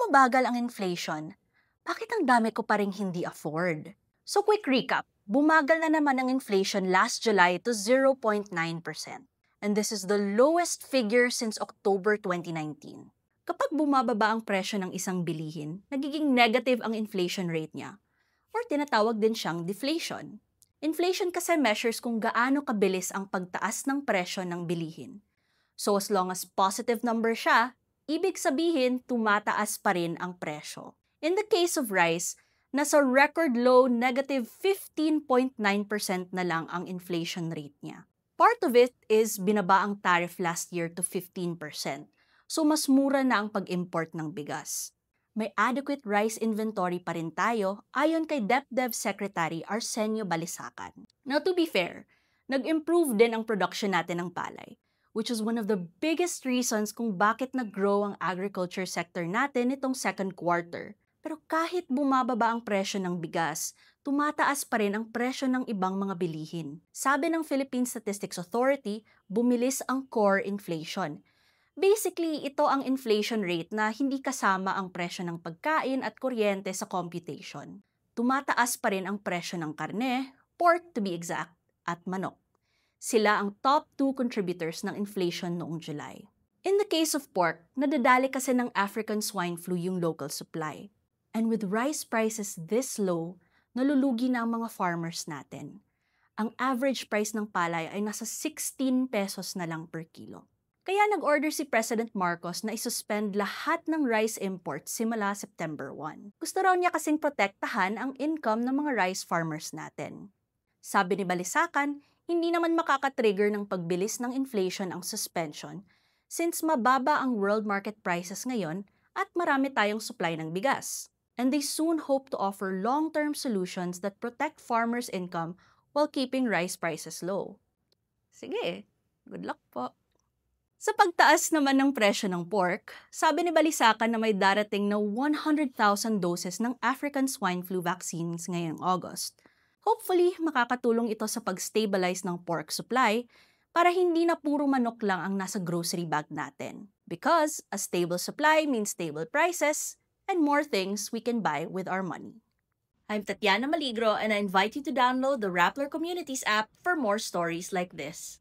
bumabagal ang inflation, bakit ang dami ko pa ring hindi afford? So quick recap, bumagal na naman ang inflation last July to 0.9%. And this is the lowest figure since October 2019. Kapag bumababa ang presyo ng isang bilihin, nagiging negative ang inflation rate niya, or tinatawag din siyang deflation. Inflation kasi measures kung gaano kabilis ang pagtaas ng presyo ng bilihin. So as long as positive number siya, ibig sabihin tumataas pa rin ang presyo. In the case of rice, nasa record low negative 15.9% na lang ang inflation rate niya. Part of it is binaba ang tariff last year to 15%. So mas mura na ang pag-import ng bigas. May adequate rice inventory pa rin tayo ayon kay DepDev Secretary Arsenio Balisacan. Now to be fair, nag-improve din ang production natin ng palay, which is one of the biggest reasons kung bakit nag-grow ang agriculture sector natin nitong second quarter. Pero kahit bumababa ang presyo ng bigas, tumataas pa rin ang presyo ng ibang mga bilihin. Sabi ng Philippine Statistics Authority, bumilis ang core inflation. Basically, ito ang inflation rate na hindi kasama ang presyo ng pagkain at kuryente sa computation. Tumataas pa rin ang presyo ng karne, pork to be exact, at manok. Sila ang top 2 contributors ng inflation noong July. In the case of pork, nadadali kasi ng African swine flu yung local supply. And with rice prices this low, nalulugi na ang mga farmers natin. Ang average price ng palay ay nasa 16 pesos na lang per kilo. Kaya nag-order si President Marcos na isuspend lahat ng rice imports simula September 1. Gusto raw niya kasing protektahan ang income ng mga rice farmers natin. Sabi ni Balisacan, hindi naman makaka-trigger ng pagbilis ng inflation ang suspension since mababa ang world market prices ngayon at marami tayong supply ng bigas. And they soon hope to offer long-term solutions that protect farmers' income while keeping rice prices low. Sige, good luck po. Sa pagtaas naman ng presyo ng pork, sabi ni Balisacan na may darating na 100,000 doses ng African swine flu vaccines ngayong August. Hopefully, makakatulong ito sa pag-stabilize ng pork supply para hindi na puro manok lang ang nasa grocery bag natin. Because a stable supply means stable prices and more things we can buy with our money. I'm Tatiana Maligro and I invite you to download the Rappler Communities app for more stories like this.